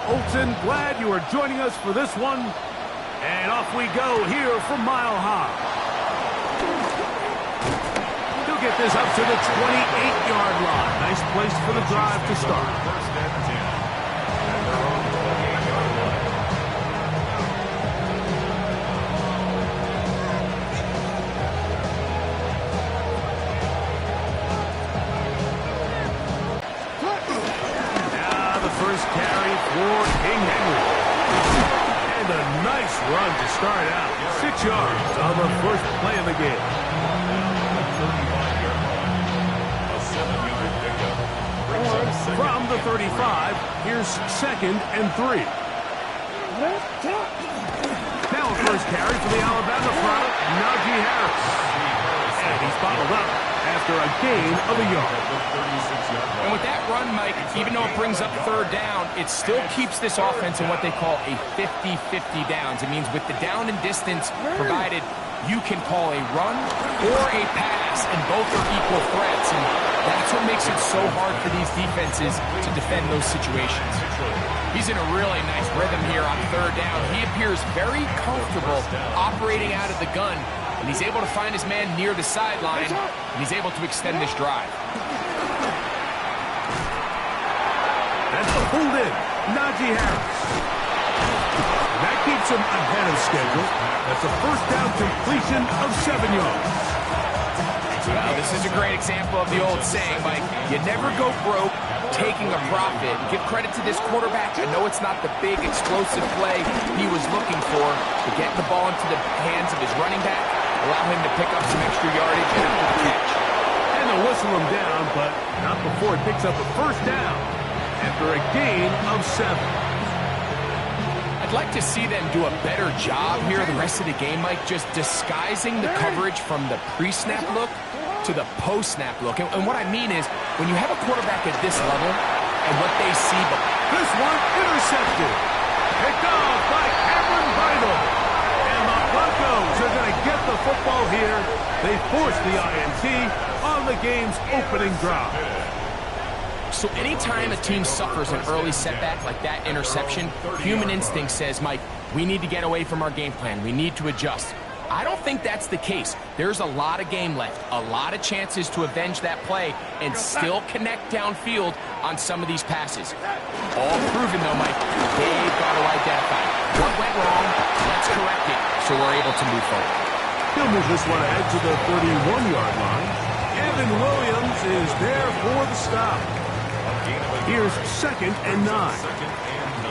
Olsen, glad you are joining us for this one. And off we go here from Mile High. He'll get this up to the 28-yard line. Nice place for the drive to start. First and 10. First carry for King Henry. And a nice run to start out. 6 yards on the first play of the game. A 7-yard pickup. From the 35, here's 2nd and 3. Now a first carry for the Alabama product, Najee Harris. And he's bottled up after a gain of a yard. And with that run, Mike, even though it brings up 3rd down, it still keeps this offense in what they call a 50-50 downs. It means with the down and distance provided, you can call a run or a pass, and both are equal threats. And that's what makes it so hard for these defenses to defend those situations. He's in a really nice rhythm here on 3rd down. He appears very comfortable operating out of the gun, and he's able to find his man near the sideline, and he's able to extend this drive. That's the hold in, Najee Harris. That keeps him ahead of schedule. That's a first down completion of 7 yards. Well, this is a great example of the old saying, Mike, you never go broke taking a profit. Give credit to this quarterback. I know it's not the big explosive play he was looking for, but getting the ball into the hands of his running back, allow him to pick up some extra yardage after the catch. And they'll whistle him down, but not before it picks up a first down after a gain of 7. I'd like to see them do a better job here the rest of the game, Mike, just disguising the coverage from the pre-snap look to the post-snap look. And what I mean is, when you have a quarterback at this level and what they see... This one intercepted. Picked off by Cameron Vidal. And the Broncos are going to get the football here. They force the INT on the game's opening drive. So anytime a team suffers an early setback like that interception, human instinct says, Mike, we need to get away from our game plan. We need to adjust. I don't think that's the case. There's a lot of game left, a lot of chances to avenge that play and still connect downfield on some of these passes. All proven, though, Mike, they've got to identify what went wrong, let's correct it, so we're able to move forward. He'll move this one ahead to the 31-yard line. Evan Williams is there for the stop. Here's 2nd and 9. 2nd and 9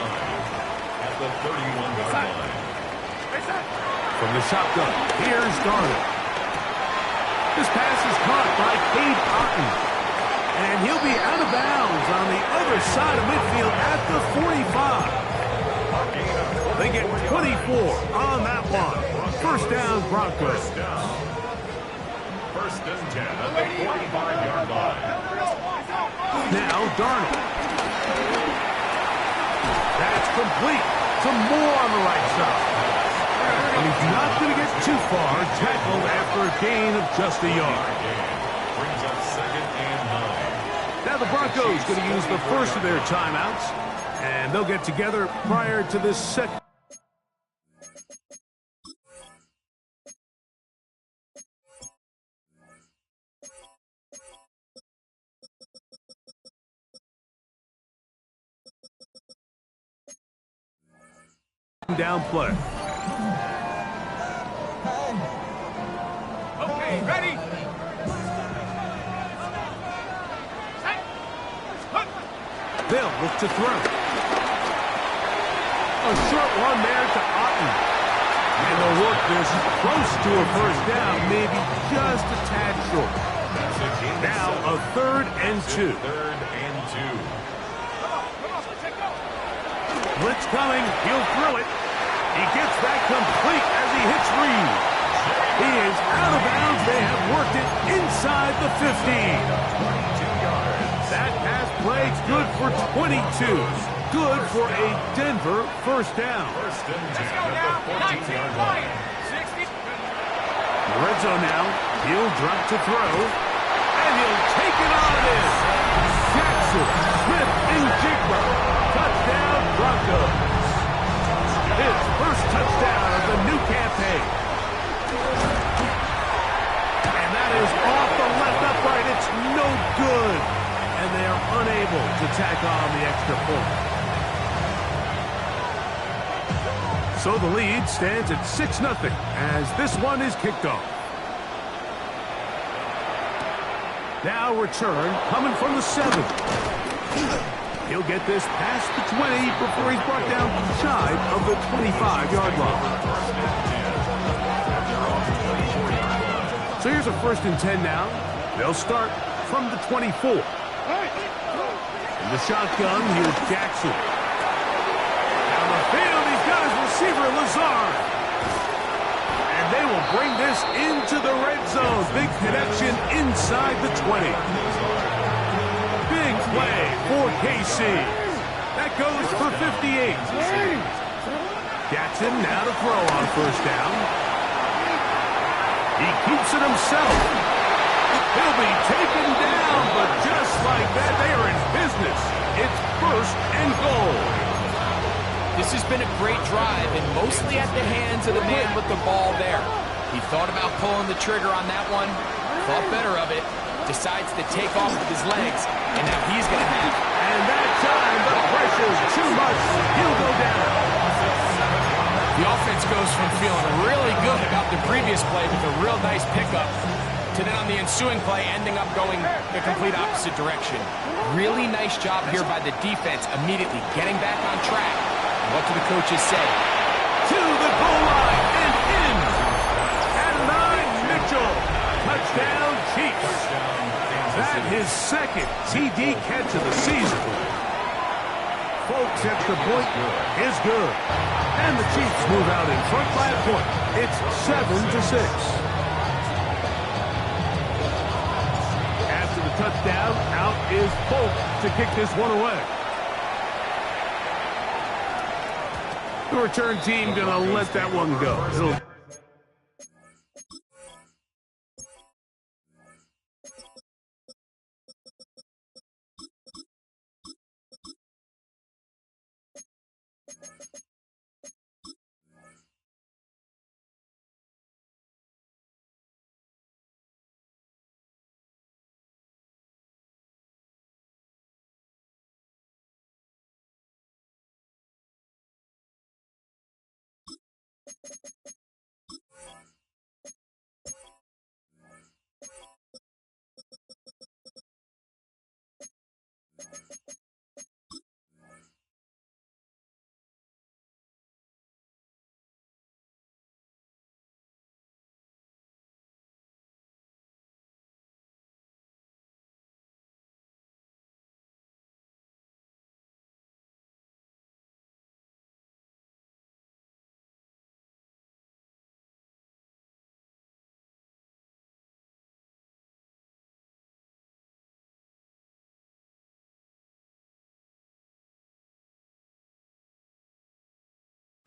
at the 31-yard line. From the shotgun, here's Darnold. This pass is caught by Cade Otton. And he'll be out of bounds on the other side of midfield at the 45. They get 24 on that one. First down, Broncos. First and 10 at the 45-yard line. Now Darnold. That's complete to Moore on the right side. And he's not going to get too far, tackled after a gain of just a yard. Brings up 2nd and 9. Now the Broncos going to use the first of their timeouts, and they'll get together prior to this second. Down play. Okay, ready? They'll look to throw. A short one there to Otton. And they'll work this close to a first down, maybe just a tad short. Now a 3rd and 2. 3rd and 2. Blitz coming. He'll throw it. He gets that complete as he hits Reed. He is out of bounds. They have worked it inside the 15. 22 yards. That pass play good for 22. Good for a Denver first down. First and 10 at the 14-yard line. Red zone now. He'll drop to throw. And he'll take it on in. Jackson, Smith, and Jigba. Touchdown, Broncos. his first touchdown of the new campaign. And that is off the left upright. It's no good. And they are unable to tack on the extra point. So the lead stands at 6-0 as this one is kicked off. Now return coming from the 7. He'll get this past the 20 before he's brought down shy of the 25-yard line. So here's a 1st and 10 now. They'll start from the 24. In the shotgun, here's Jackson. Down the field, he's got his receiver, Lazard. And they will bring this into the red zone. Big connection inside the 20. Big play for KC. That goes for 58. Jackson now to throw on 1st down. He keeps it himself. He'll be taken down, but just like that, they are in business. It's 1st and goal. This has been a great drive, and mostly at the hands of the man with the ball there. He thought about pulling the trigger on that one, thought better of it, decides to take off with his legs, and now he's going to have it. And that time, the pressure's too much. He'll go down. The offense goes from feeling really good about the previous play with a real nice pickup to then on the ensuing play ending up going the complete opposite direction. Really nice job here by the defense immediately getting back on track. What do the coaches say? To the goal line and in. At 9, Mitchell. Touchdown, Chiefs. That his 2nd TD catch of the season. Folks, extra point is good. And the Chiefs move out in front by a point. It's 7-6. After the touchdown, out is Polk to kick this one away. The return team going to let that one go.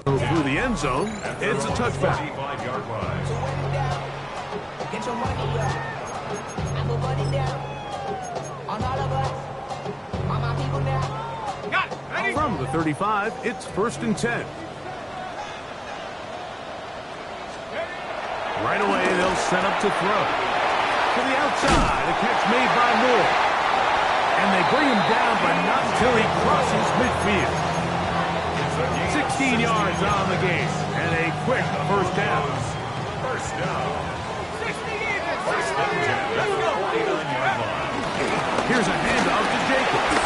Through the end zone, it's a touchback. Yard line. Get your money up. I put money down. On all of us. On my people now. Got it. Ready? From the 35, it's 1st and 10. Right away, they'll set up to throw. To the outside, a catch made by Moore. And they bring him down, but not until he crosses midfield. 16 yards on the game, and a quick 1st down. First down. First and 10. Let's go. 49-yard line. Here's a handoff to Jacobs.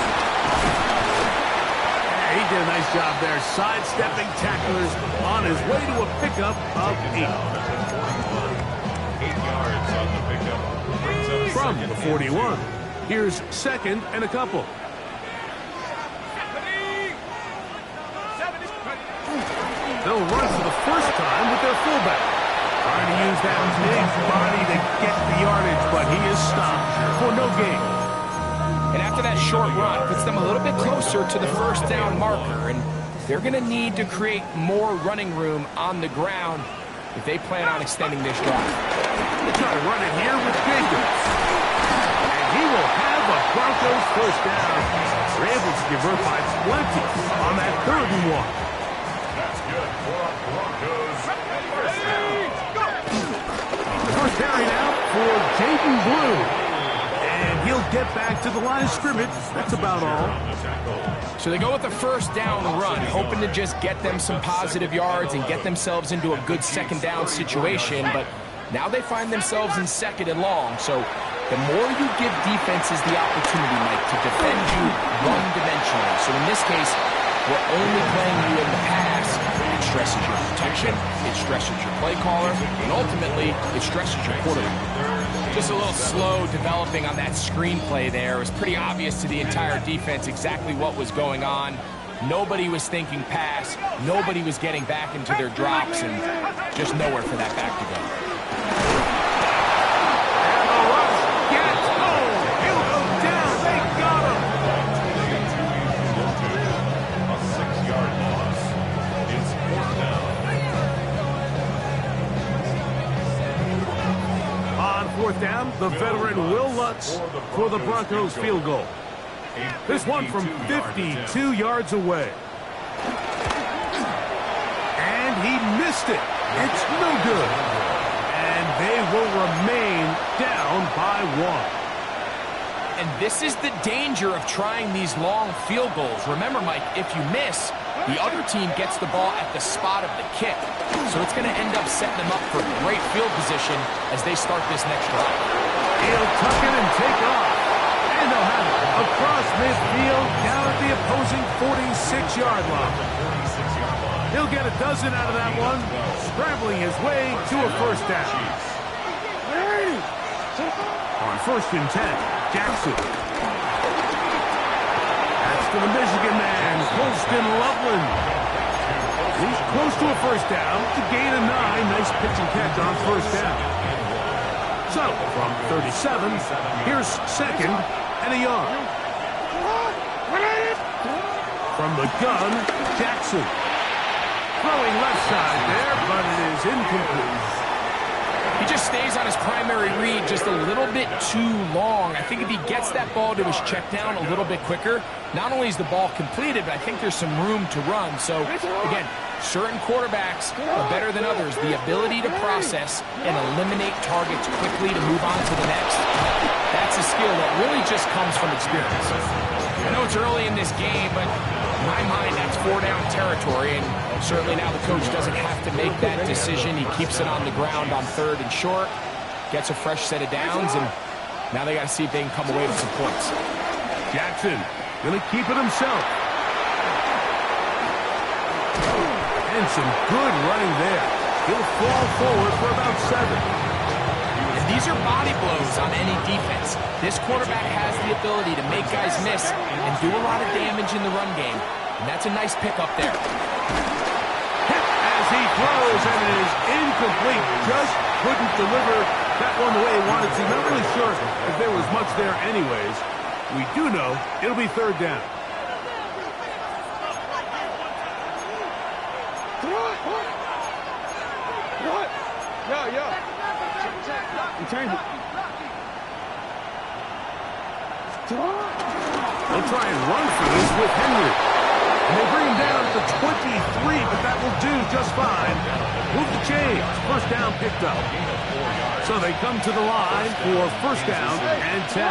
He did a nice job there, sidestepping tacklers on his way to a pickup of 8. 8 yards on the pickup. Brings up From the 41, here's 2nd and a couple. They'll run for the first time with their fullback. Trying to use that big body to get the yardage, but he is stopped for no gain. And after that short run, puts them a little bit closer to the 1st down marker. And they're going to need to create more running room on the ground if they plan on extending this drive. They try to run it here with Jacobs. And he will have a Broncos 1st down. They're able to convert by plenty on that 3rd and 1. That's good. First carry now for Jaden Blue. And he'll get back to the line of scrimmage. That's about all. So they go with the first down run, hoping to just get them some positive yards and get themselves into a good second down situation. But now they find themselves in second and long. So the more you give defenses the opportunity, Mike, to defend you one-dimensionally. So in this case, we're only playing you in the pass. It stresses your protection, it stresses your play caller, and ultimately, it stresses your quarterback. Just a little slow developing on that screenplay there. It was pretty obvious to the entire defense exactly what was going on. Nobody was thinking pass. Nobody was getting back into their drops, and just nowhere for that back to go. And the rush gets home. He'll go down. They got him. A 6-yard loss. It's 4th down. On 4th down, the veteran Will Lutz for the Broncos field goal. This one from 52 yards away. And he missed it. It's no good. And they will remain down by 1. And this is the danger of trying these long field goals. Remember, Mike, if you miss, the other team gets the ball at the spot of the kick. So it's going to end up setting them up for great field position as they start this next drive. He'll tuck it and take off. And they'll have it across midfield down at the opposing 46-yard line. He'll get a dozen out of that one, scrambling his way to a first down. On 1st and 10, Jackson. That's to the Michigan man, Colston Loveland. He's close to a first down, to gain a 9. Nice pitch and catch on first down. So, from 37, here's 2nd and a yard. From the gun, Jackson. Throwing left side there, but it is incomplete. He just stays on his primary read just a little bit too long. I think if he gets that ball to his check down a little bit quicker, not only is the ball completed, but I think there's some room to run. So, again, certain quarterbacks are better than others. The ability to process and eliminate targets quickly to move on to the next, that's a skill that really just comes from experience. I know it's early in this game, but in my mind, that's 4-down territory, and certainly now the coach doesn't have to make that decision. He keeps it on the ground on 3rd and short, gets a fresh set of downs, and now they got to see if they can come away with some points. Jackson going to keep it himself. And some good running there. He'll fall forward for about 7. And these are body blows on any defense. This quarterback has the ability to make guys miss and do a lot of damage in the run game. And that's a nice pickup there. Hit as he throws, and it is incomplete. Just couldn't deliver that one the way he wanted to. Not really sure if there was much there anyways. We do know it'll be 3rd down. They'll try and run for this with Henry. And they bring him down to the 23, but that will do just fine. Move the chains. First down picked up. So they come to the line for first down and 10.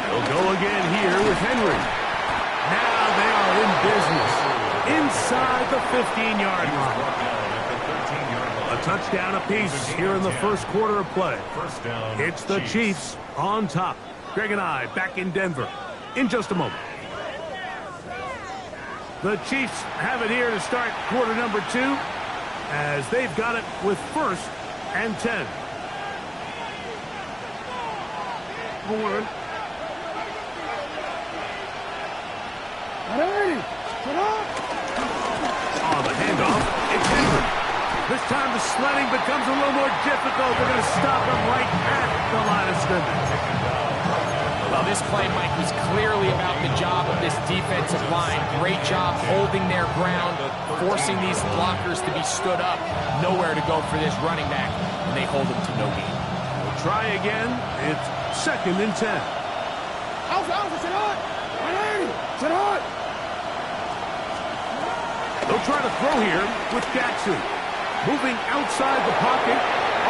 They'll go again here with Henry. Now they are in business. Inside the 15-yard line. A touchdown apiece here in the first quarter of play. It's the Chiefs on top. Greg and I back in Denver in just a moment. The Chiefs have it here to start quarter number 2 as they've got it with 1st and 10. Forward. Oh, the handoff. It's Henry. This time the sledding becomes a little more difficult. They're going to stop him right at the line of scrimmage. Well, this play, Mike, was clearly about the job of this defensive line. Great job holding their ground, forcing these blockers to be stood up. Nowhere to go for this running back, and they hold him to no gain. We'll try again. It's 2nd and 10. They'll try to throw here with Jackson. Moving outside the pocket.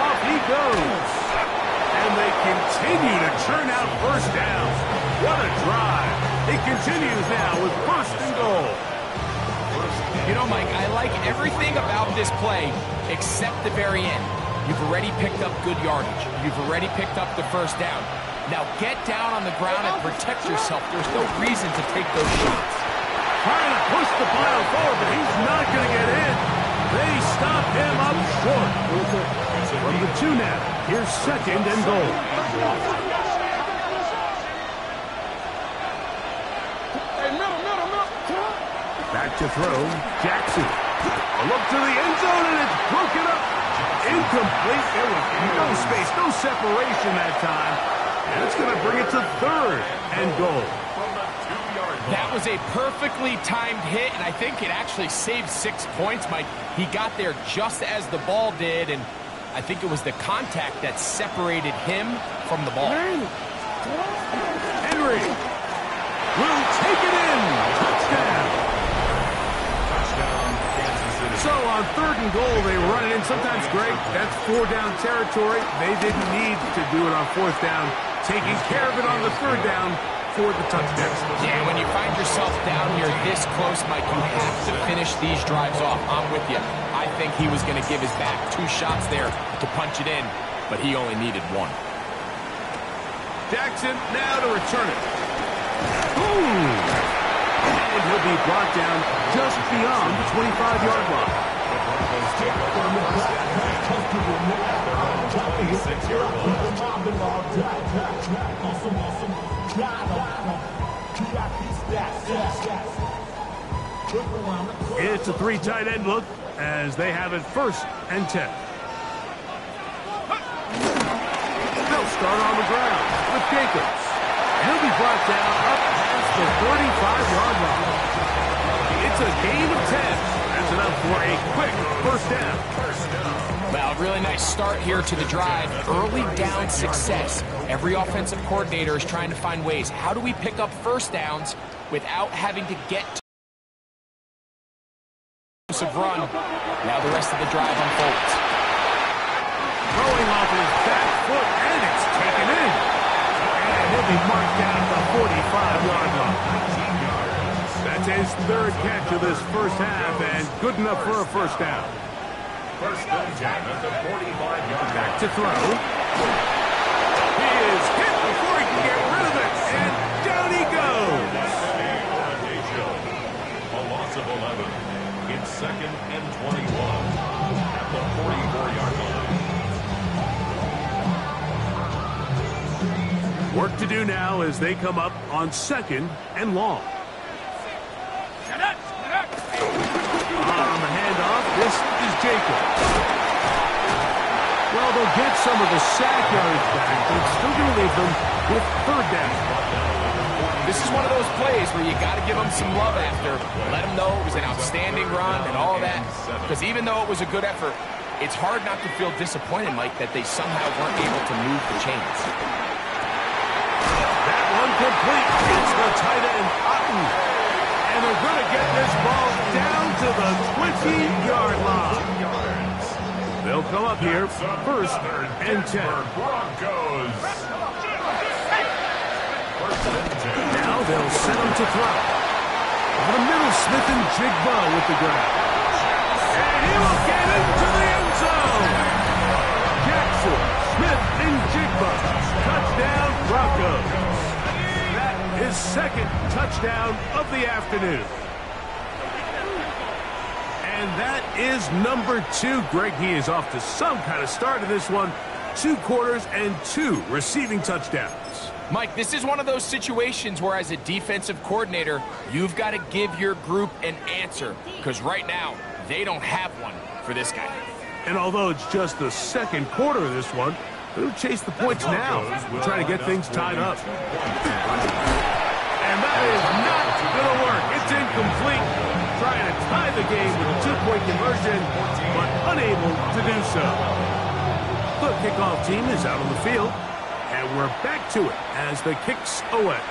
Off he goes. And they continue to churn out first downs. What a drive. It continues now with first and goal. You know, Mike, I like everything about this play except the very end. You've already picked up good yardage. You've already picked up the first down. Now get down on the ground and protect yourself. There's no reason to take those shots. Trying to push the pile forward, but he's not going to get in. They stop him up short. From the 2 now, here's second and goal. Back to throw, Jackson. A look to the end zone, and it's broken up. Incomplete. There was no space, no separation that time. And it's going to bring it to third and goal. That was a perfectly timed hit, and I think it actually saved 6 points, Mike. He got there just as the ball did, and I think it was the contact that separated him from the ball. Henry will take it in. Touchdown. So on third and goal, they run it in. Sometimes, Greg, that's 4-down territory. They didn't need to do it on 4th down. Taking care of it on the 3rd down for the touchdown. Yeah, when you find yourself down here this close, Mike, you have to finish these drives off. I'm with you. I think he was going to give his back 2 shots there to punch it in, but he only needed 1. Jackson now to return it. Ooh! And he'll be brought down just beyond the 25-yard line. It's a 3 tight end look as they have it 1st and 10. They'll start on the ground with Jacobs. He'll be brought down up past the 35-yard line. It's a gain of 10. That's enough for a quick first down. Well, really nice start here to the drive. Early down success. Every offensive coordinator is trying to find ways. How do we pick up first downs without having to get to run? Now the rest of the drive unfolds. Throwing off his back foot, and it's taken in. And he'll be marked down at the 45-yard line. That's his 3rd catch of this first half, and good enough for a first down. First and 10 at the 45-yard line. Back to throw. He is hit before he can get rid of it, and down he goes. A loss of 11. It's 2nd and 21 at the 44-yard line. Work to do now as they come up on 2nd and long. On the handoff, this is Jacobs. Well, they'll get some of the sack yards back, but it's still going to leave them with 3rd down. This is one of those plays where you got to give them some love after. Let them know it was an outstanding run and all that. Because even though it was a good effort, it's hard not to feel disappointed, Mike, that they somehow weren't able to move the chains. That one complete. It's the tight end, Otten. And they're going to get this ball down to the 20-yard line. They'll come up here 1st and 10. Now they'll set him to throw. Over the middle, Smith and Jigba with the grab. And he will get into the end zone. Jackson, Smith, and Jigba. Touchdown, Broncos. His 2nd touchdown of the afternoon. And that is number 2. Greg, he is off to some kind of start in this one. 2 quarters and 2 receiving touchdowns. Mike, this is one of those situations where as a defensive coordinator, you've got to give your group an answer. Because right now, they don't have one for this guy. And although it's just the 2nd quarter of this one, they'll chase the points now. We're trying to get things tied up. And that is not going to work. It's incomplete. Trying to tie the game with a 2-point conversion, but unable to do so. The kickoff team is out on the field, and we're back to it as the kicks away.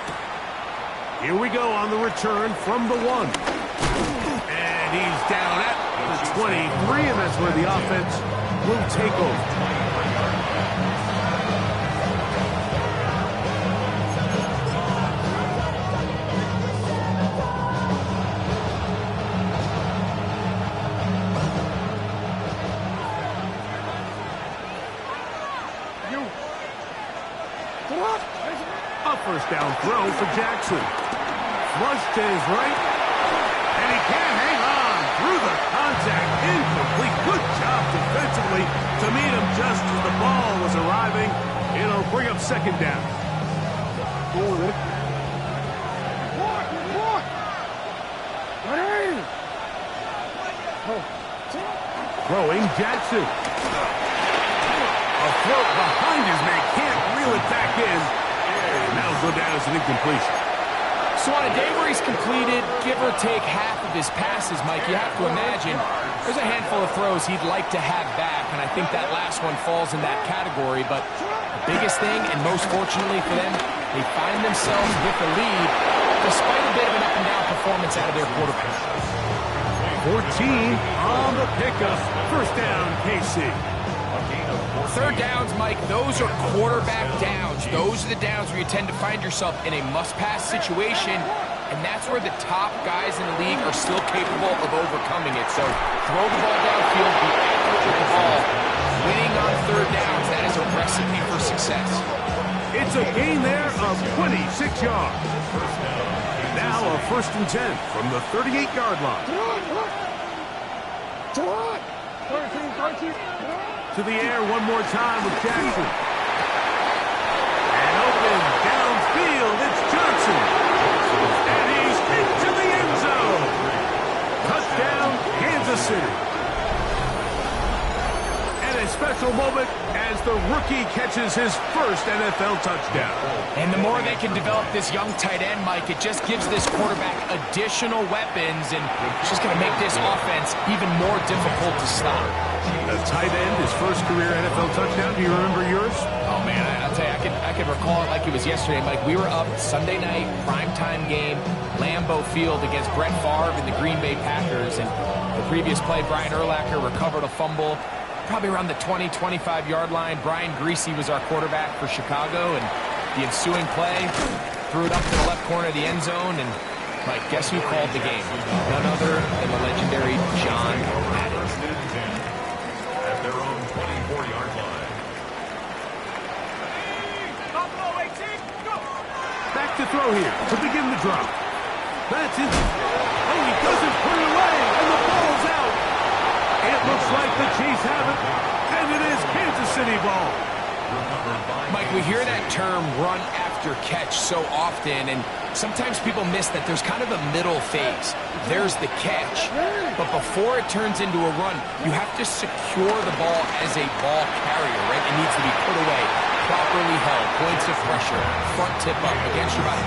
Here we go on the return from the 1. And He's down at the 23, and that's where the offense will take over. A first down throw for Jackson. Flush to his right. And he can't hang on through the contact. Incomplete. Good job defensively to meet him just as the ball was arriving. It'll bring up second down. Throwing Jackson. A throw behind his man. Can't reel it back in. And that'll go down as an incompletion. So on a day where he's completed, give or take half of his passes, Mike, you have to imagine there's a handful of throws he'd like to have back, and I think that last one falls in that category. But the biggest thing, and most fortunately for them, they find themselves with the lead despite a bit of an up-and-down performance out of their quarterback. 14 on the pickup. First down, KC. Third downs, Mike, those are quarterback downs. Those are the downs where you tend to find yourself in a must-pass situation, and that's where the top guys in the league are still capable of overcoming it. So throw the ball downfield, be accurate with the ball. Winning on third downs, that is a recipe for success. It's a gain there of 26 yards. Now a first and 10 from the 38-yard line. To the air one more time with Jackson. And open downfield, it's Johnson. And he's into the end zone. Touchdown, Kansas City. And a special moment as the rookie catches his first NFL touchdown. And the more they can develop this young tight end, Mike, it just gives this quarterback additional weapons, and it's just going to make this offense even more difficult to stop. A tight end, his first career NFL touchdown. Do you remember yours? Oh, man, I'll tell you, I can recall it like it was yesterday, Mike. We were up Sunday night, primetime game, Lambeau Field against Brett Favre and the Green Bay Packers. And the previous play, Brian Urlacher recovered a fumble probably around the 20, 25-yard line. Brian Greasy was our quarterback for Chicago, and the ensuing play threw it up to the left corner of the end zone. And, Mike, guess who called the game? None other than the legendary John Madden. At their own 24-yard line. Back to throw here to begin the drop. That's it. Oh, he doesn't put it away, and the ball's out. It looks like the Chiefs have it, and it is Kansas City ball. Mike, we hear that term run after catch so often, and sometimes people miss that there's kind of a middle phase. There's the catch, but before it turns into a run, you have to secure the ball as a ball carrier, right? It needs to be put away, properly held, points of pressure, front tip up against your body.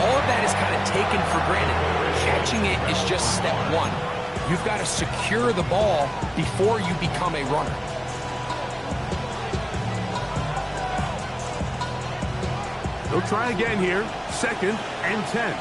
All of that is kind of taken for granted. Catching it is just step one. You've got to secure the ball before you become a runner. They'll try again here. Second and 10.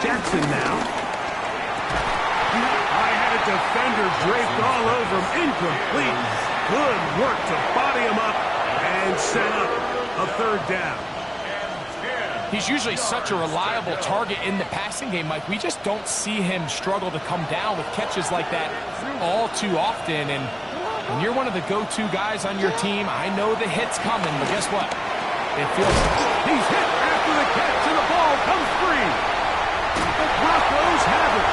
Jackson now. I had a defender draped all over him. Incomplete. Good work to body him up and set up a third down. He's usually such a reliable target in the passing game, Mike. We just don't see him struggle to come down with catches like that all too often. And when you're one of the go-to guys on your team, I know the hit's coming, but guess what? It feels he's hit after the catch, and the ball comes free. The Broncos have it.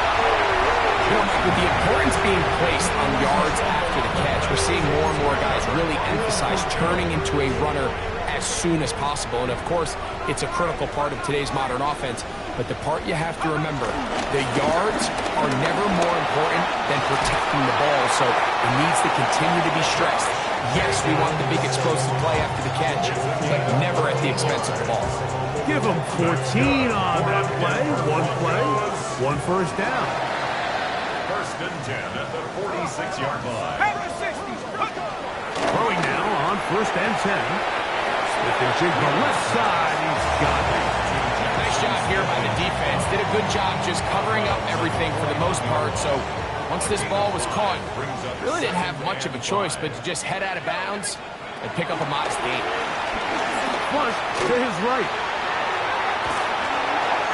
You know, Mike, with the importance being placed on yards after the catch, we're seeing more and more guys really emphasize turning into a runner as soon as possible. And of course, it's a critical part of today's modern offense. But the part you have to remember, the yards are never more important than protecting the ball. So it needs to continue to be stressed. Yes, we want the big explosive play after the catch, but never at the expense of the ball. Give them 14 on that play. One first down. and 10 at the 46-yard line. Throwing now on 1st and 10. Smith and Jigba left side. He's got it. Nice job here by the defense. Did a good job just covering up everything for the most part. So once this ball was caught, really didn't have much of a choice but to just head out of bounds and pick up a modest gain. Flush to his right.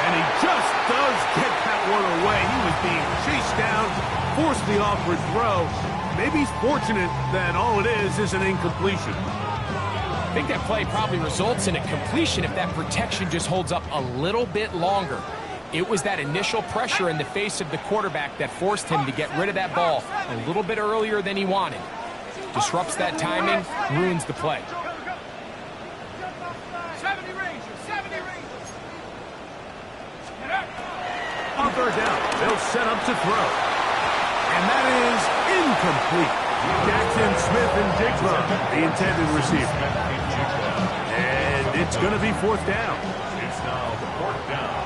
And he just does get that one away. He was being chased down, forced the awkward throw. Maybe he's fortunate that all it is an incompletion. I think that play probably results in a completion if that protection just holds up a little bit longer. It was that initial pressure in the face of the quarterback that forced him to get rid of that ball a little bit earlier than he wanted. Disrupts that timing, ruins the play. 70 Rangers, 70 Rangers. On 3rd down, they'll set up to throw. And that is incomplete. Jackson, Smith, and Jigba, the intended receiver. And it's going to be 4th down. It's now the 4th down.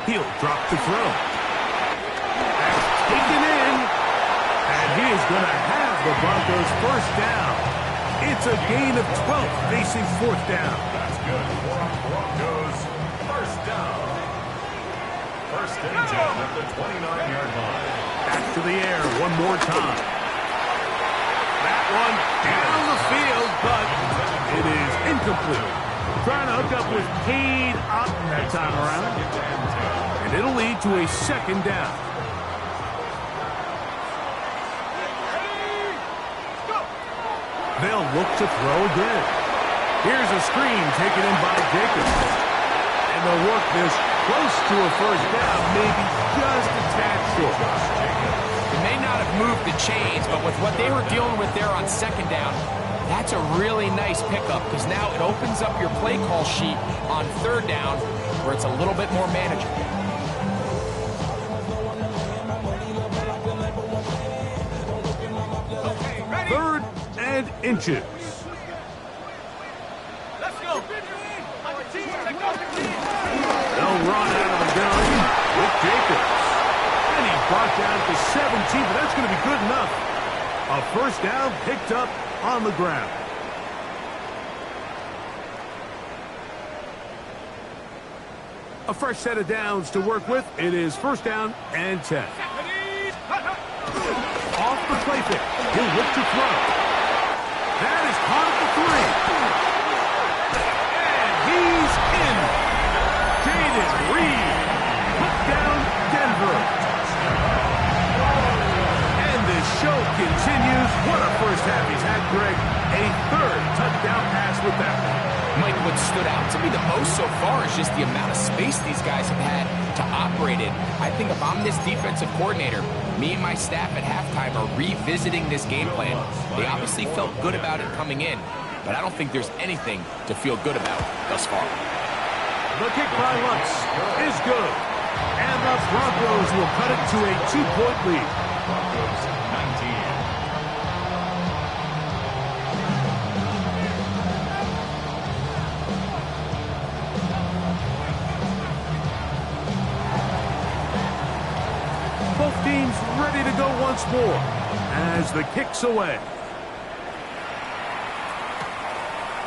He'll drop to throw. That's taken in. And he is going to have the Broncos 1st down. It's a gain of 12 facing 4th down. That's good for Broncos. 1st down. 1st and 10 at the 29-yard line. Back to the air one more time. That one down the field, but it is incomplete. Trying to hook up with Cade Otton that time around. And it'll lead to a 2nd down. They'll look to throw again. Here's a screen taken in by Jacobs. And they'll work this close to a 1st down, maybe just a tad short. They may not have moved the chains, but with what they were dealing with there on 2nd down, that's a really nice pickup because now it opens up your play call sheet on 3rd down where it's a little bit more manageable. Third and inches. Let's go. They'll run out of the gun with Jacobs. And he's brought down to 17, but that's going to be good enough. A 1st down picked up on the ground. A fresh set of downs to work with. It is 1st down and 10. Off the play pick. He'll look to throw. That is caught at the 3. And he's in. Jaden Reed. Put down Denver. And this show continues. What a 1st half he's had, Greg. A 3rd touchdown pass with that one. Mike, what stood out to me the most so far is just the amount of space these guys have had to operate in. I think if I'm this defensive coordinator, me and my staff at halftime are revisiting this game plan. They obviously felt good about it coming in, but I don't think there's anything to feel good about thus far. The kick by Lutz is good. And the Broncos will cut it to a 2-point lead. Broncos 19. Both teams ready to go once more as the kick's away.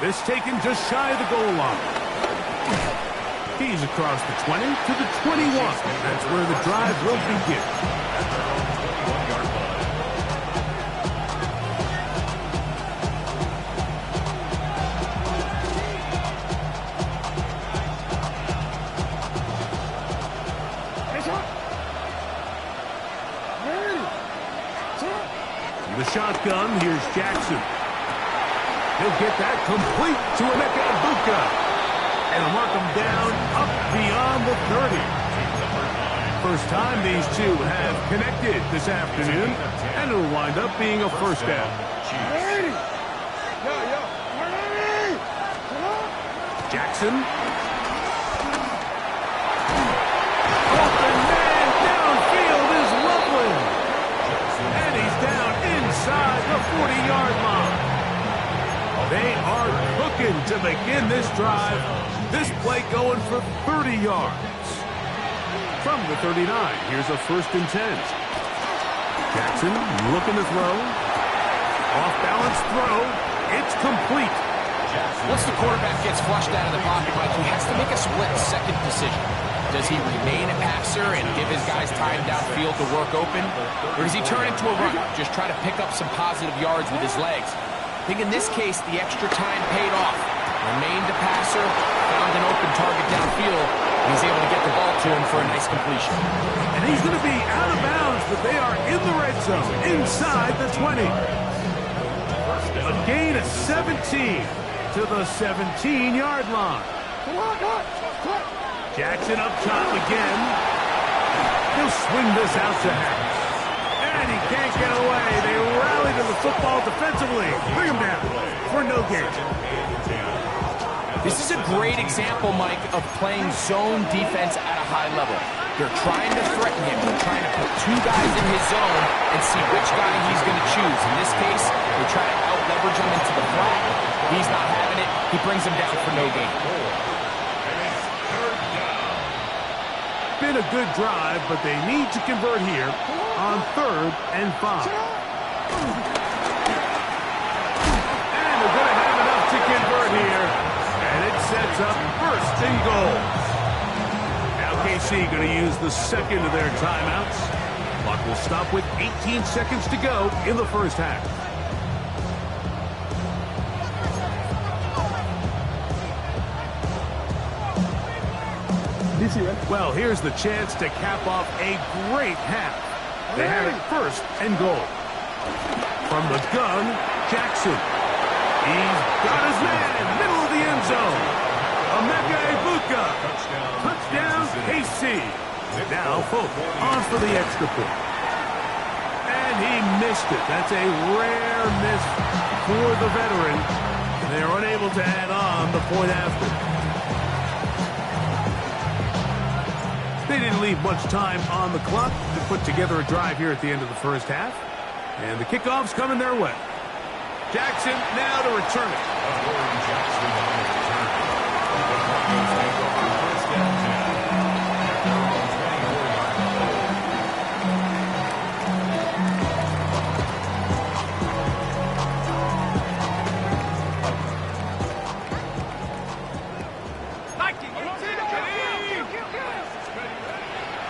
This taken just shy of the goal line. He's across the 20 to the 21. That's where the drive will begin. The shotgun, here's Jackson. He'll get that complete to Emeka Egbuka. And mark him down up beyond the 30. First time these two have connected this afternoon, and it'll wind up being a 1st down. Jackson. Open man downfield is Loveland. And he's down inside the 40-yard line. They are cooking to begin this drive. This play going for 30 yards. From the 39, here's a 1st and 10. Jackson looking to throw. Off-balance throw. It's complete. Once the quarterback gets flushed out of the pocket, Mike, he has to make a split-second decision. Does he remain a passer and give his guys time downfield to work open? Or does he turn into a runner, just try to pick up some positive yards with his legs? I think in this case, the extra time paid off. Remained a passer, found an open target downfield, and he's able to get the ball to him for a nice completion. And he's going to be out of bounds, but they are in the red zone, inside the 20. A gain of 17 to the 17-yard line. Jackson up top again. He'll swing this out to Harris. And he can't get away. They rally to the football defensively. Bring him down for no gain. This is a great example, Mike, of playing zone defense at a high level. They're trying to threaten him. They're trying to put 2 guys in his zone and see which guy he's going to choose. In this case, they try to out-leverage him into the flat. He's not having it. He brings him down for no gain. Been a good drive, but they need to convert here on 3rd and 5. And they're going to have enough to convert here. And it sets up 1st and goal. Now KC going to use the second of their timeouts. Clock will stop with 18 seconds to go in the 1st half. Well, here's the chance to cap off a great half. They have it 1st and goal. From the gun, Jackson. He's got his man, middle of the end zone. Emeka Egbuka. Touchdown, KC. Now, Folk on for the extra point. And he missed it. That's a rare miss for the veteran. They're unable to add on the point after. They didn't leave much time on the clock to put together a drive here at the end of the 1st half. And the kickoff's coming their way. Jackson now to return it.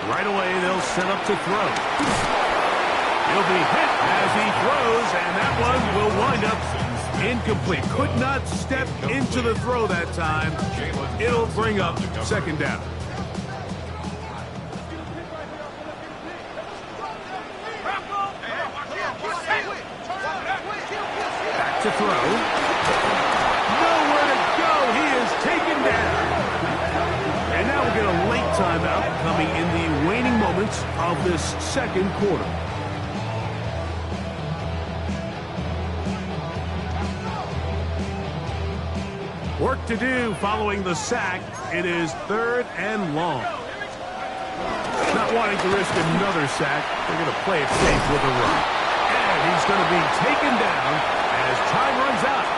Right away, they'll set up to throw. He'll be hit as he throws, and that one will wind up incomplete. Could not step into the throw that time. It'll bring up 2nd down. Back to throw. Nowhere to go. He is taken down. And now we'll get a late timeout coming in the waning moments of this 2nd quarter. Work to do following the sack. It is 3rd and long. Not wanting to risk another sack, they're going to play it safe with a run. And he's going to be taken down as time runs out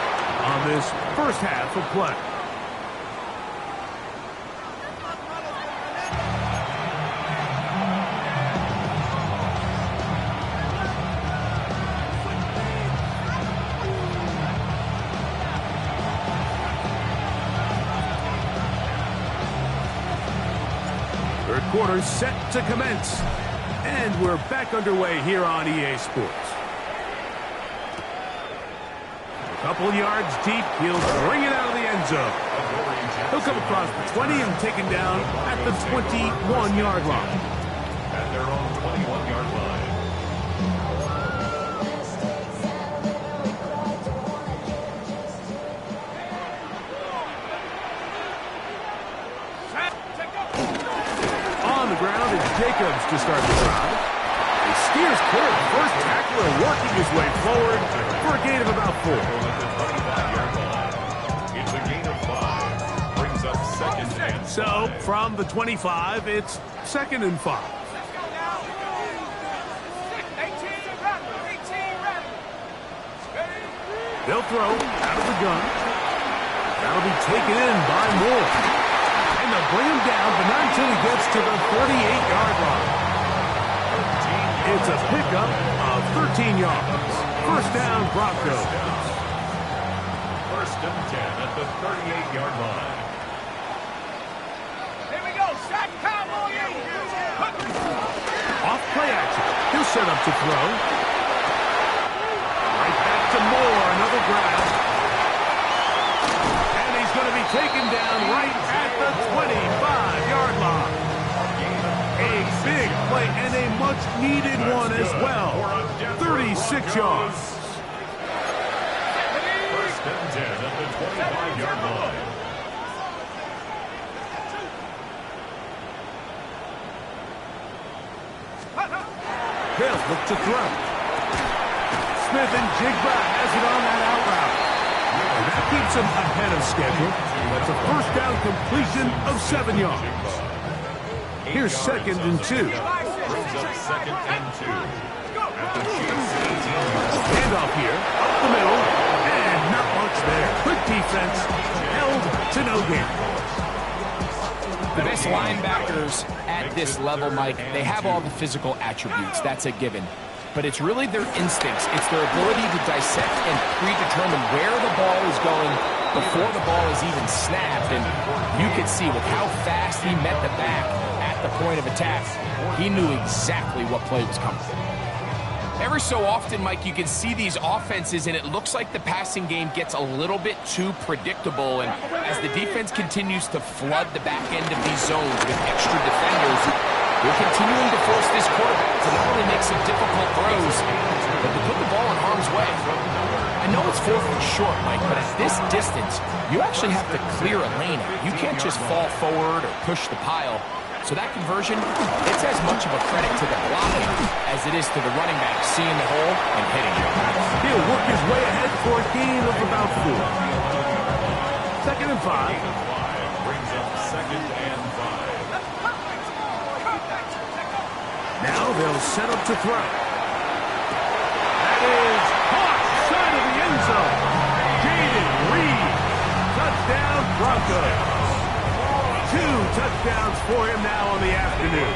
on this 1st half of play. Quarter set to commence. And we're back underway here on EA Sports. A couple yards deep, he'll bring it out of the end zone. He'll come across the 20 and taken down at the 21-yard line. At their own 21-yard line. Ground is Jacobs to start the drive. He steers clear of the first tackler, working his way forward for a gain of about 4. It's a gain of 5. Brings up 2nd and 5. So from the 25, it's 2nd and 5. They'll throw out of the gun. That'll be taken in by Moore. And the to bring him down, but not until he gets to the 38-yard line. It's a pickup of 13 yards. First down, Broncos. First and 10 at the 38-yard line. Here we go. Sack Cowboy. Off play action. He'll set up to throw. Right back to Moore. Another grab. And he's going to be taken down right at the 25-yard line. A big play and a much-needed one as well. 36 yards. First and 10 at the 25-yard line. They'll look to throw. Smith and Jigba has it on that out route. And that keeps him ahead of schedule. That's a first down completion of 7 yards. Here's second and 2. Brings up second and 2. At the Chiefs' 18-yard line. Handoff here, up the middle, and not much there. Quick defense, held to no gain. The best linebackers at this level, Mike, they have all the physical attributes. That's a given. But it's really their instincts. It's their ability to dissect and predetermine where the ball is going before the ball is even snapped. And you could see with how fast he met the back at the point of attack, he knew exactly what play was coming. Every so often, Mike, you can see these offenses, and it looks like the passing game gets a little bit too predictable. And as the defense continues to flood the back end of these zones with extra defenders, they're continuing to force this quarterback to not only make some difficult throws, but to put the ball in harm's way. I know it's 4th and short, Mike, but at this distance, you actually have to clear a lane. You can't just fall forward or push the pile. So that conversion, it's as much of a credit to the blocking as it is to the running back seeing the hole and hitting it. He'll work his way ahead for a gain of about 4. Second and 5. Brings up second and 5. Now they'll set up to throw. That is caught side of the end zone. Jaden Reed. Touchdown Broncos. 2 touchdowns for him now on the afternoon.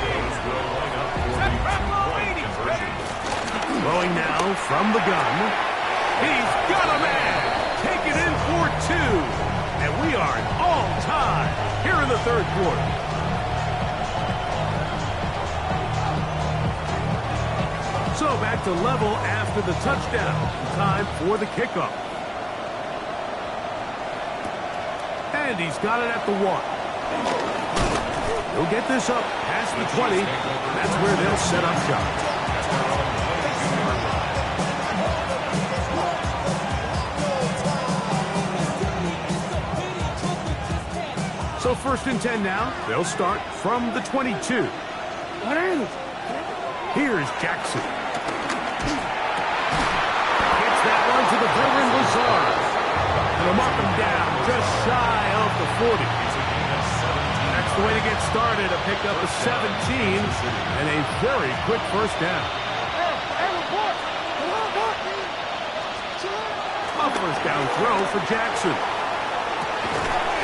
Throwing now from the gun. He's got a man. Take it in for 2. And we are at all time here in the third quarter. So back to level after the touchdown. Time for the kickoff. And he's got it at the 1. He'll get this up past the 20. That's where they'll set up shop. So first and 10 now. They'll start from the 22. Here's Jackson. Gets that one to the veteran Lazard. And they'll mark him down just shy of the 40. That's the way to get started. A pickup of 17 and a very quick first down. A first down throw for Jackson.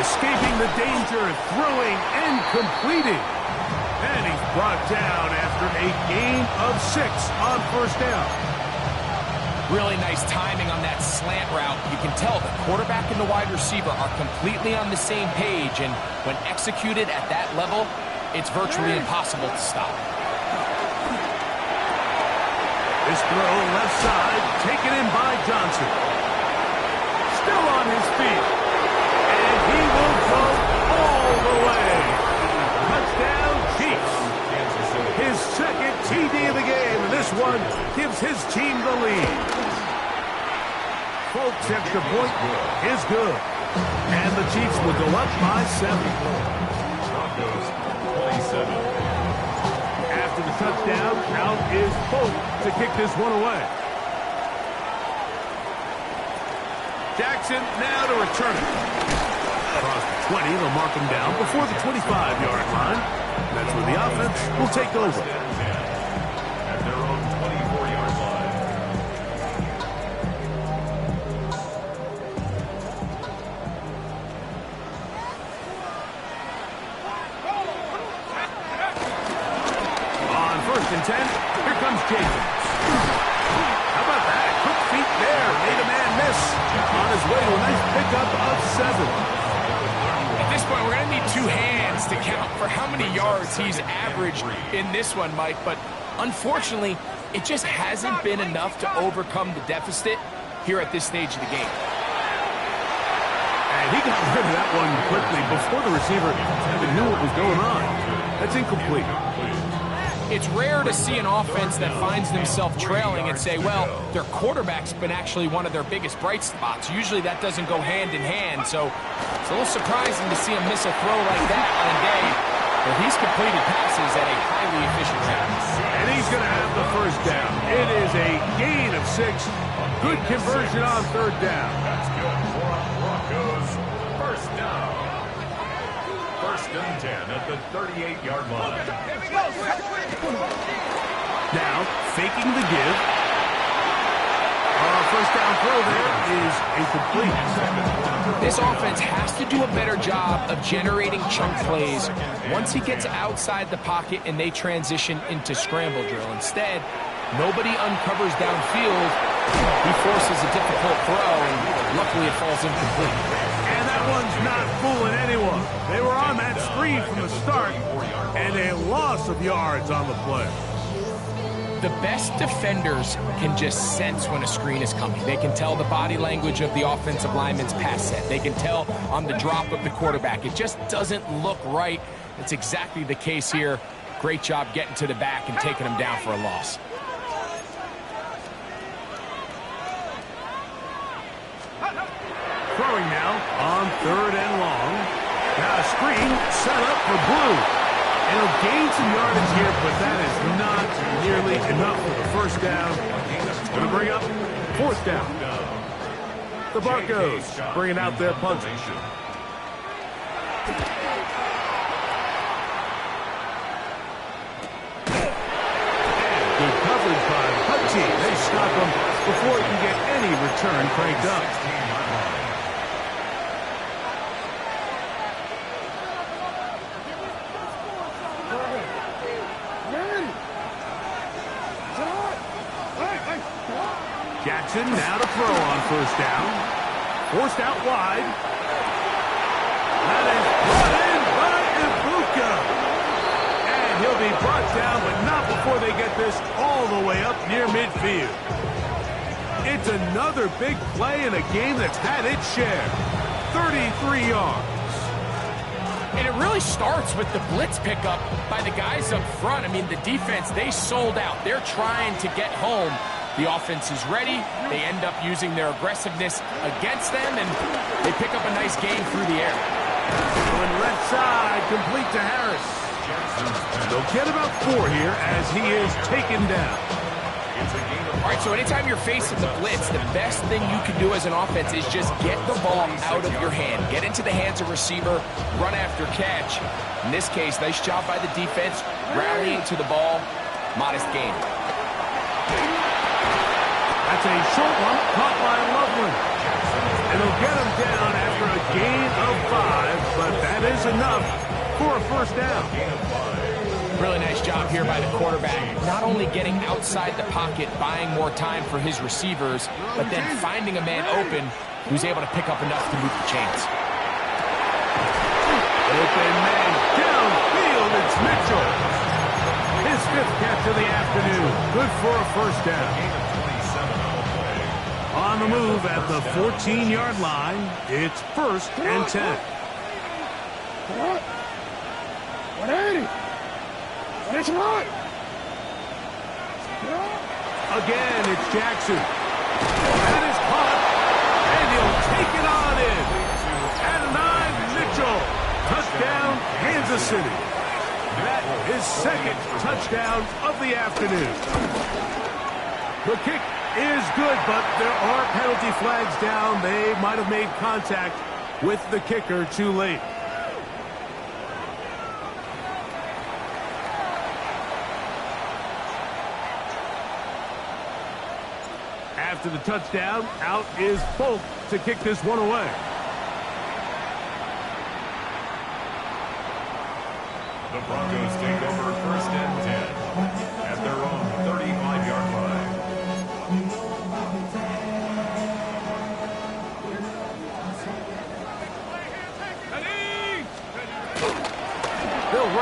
Escaping the danger, throwing and completing. And he's brought down after a gain of 6 on first down. Really nice timing on that slant route. You can tell the quarterback and the wide receiver are completely on the same page, and when executed at that level, it's virtually impossible to stop. This throw left side, taken in by Johnson. Still on his feet. And he will go all the way. Touchdown, Chiefs. His second TD of the game, and this one gives his team the lead. Folks, extra point is good. And the Chiefs will go up by 7. Broncos 27. After the touchdown, out is Polk to kick this one away. Jackson now to return it. Across the 20, they'll mark him down before the 25-yard line. That's where the offense will take over. At their own 24-yard line. pickup of 7. At this point, we're going to need 2 hands to count for how many yards he's averaged in this one, Mike. But unfortunately, it just hasn't been enough to overcome the deficit here at this stage of the game. And he got rid of that one quickly before the receiver even knew what was going on. That's incomplete. It's rare to see an offense that finds themselves trailing and say, well, their quarterback's been actually one of their biggest bright spots. Usually that doesn't go hand in hand, so it's a little surprising to see him miss a throw like that on a day where he's completed passes at a highly efficient rate. And he's going to have the first down. It is a gain of 6. Good conversion on 3rd down. That's good for Broncos. First down. 1st and 10 at the 38-yard line. Now, faking the give. First down throw there is incomplete. This offense has to do a better job of generating chunk plays once he gets outside the pocket and they transition into scramble drill. Instead, nobody uncovers downfield. He forces a difficult throw, and luckily it falls incomplete. And that one's not fooling anyone. They were on that screen from the start, and a loss of yards on the play. The best defenders can just sense when a screen is coming. They can tell the body language of the offensive lineman's pass set. They can tell on the drop of the quarterback. It just doesn't look right. That's exactly the case here. Great job getting to the back and taking him down for a loss. Throwing now on 3rd and long. Now a screen set up for Blue. And he'll gain some yardage here, but that is not nearly enough for the first down. It's going to bring up 4th down. The Broncos bringing out their punter. Good coverage by Hutchie. They stop him before he can get any return cranked up. Jackson now to throw on 1st down. Forced out wide. That is brought in by Ibuka. And he'll be brought down, but not before they get this all the way up near midfield. It's another big play in a game that's had its share. 33 yards. And it really starts with the blitz pickup by the guys up front. I mean, the defense, they sold out. They're trying to get home. The offense is ready. They end up using their aggressiveness against them, and they pick up a nice gain through the air. Going left side, complete to Harris. They'll get about 4 here as he is taken down. All right, so anytime you're facing the blitz, the best thing you can do as an offense is just get the ball out of your hand. Get into the hands of receiver, run after catch. In this case, nice job by the defense, rallying to the ball, modest gain. That's a short one, caught by Loveland. And they'll get him down after a gain of 5, but that is enough for a first down. Really nice job here by the quarterback, not only getting outside the pocket, buying more time for his receivers, but then finding a man open who's able to pick up enough to move the chains. Open man downfield, it's Mitchell. His 5th catch of the afternoon. Good for a first down. On the move at the 14-yard line, it's 1st and 10. 180. It's right. Again, it's Jackson. That is caught, and he'll take it on in. At 9, Mitchell. Touchdown, Kansas City. That is 2nd touchdown of the afternoon. The kick is good, but there are penalty flags down. They might have made contact with the kicker too late. After the touchdown, out is Folk to kick this one away. The Broncos take over 1st and 10 at their own 35-yard line.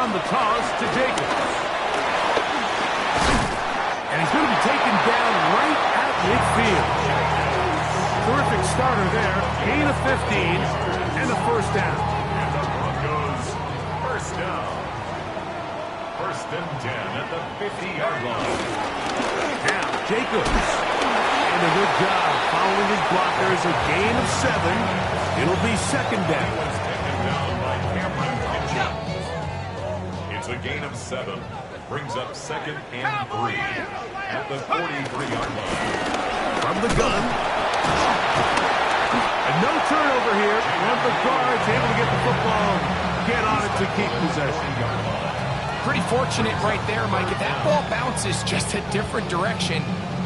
from the toss to Jacobs. And he's going to be taken down right at midfield. Terrific starter there. Gain of 15 and a first down. And the Broncos first down. First and 10 at the 50-yard line. Now, Jacobs. And a good job following his blockers. A gain of 7. It'll be second down. Was taken down by Cameron Kitchen. It's a gain of 7. Brings up second and 3 at the 43-yard line. From the gun. And no turnover here. One of the guards able to get the football, get on it to keep possession. Pretty fortunate right there, Mike. If that ball bounces just a different direction,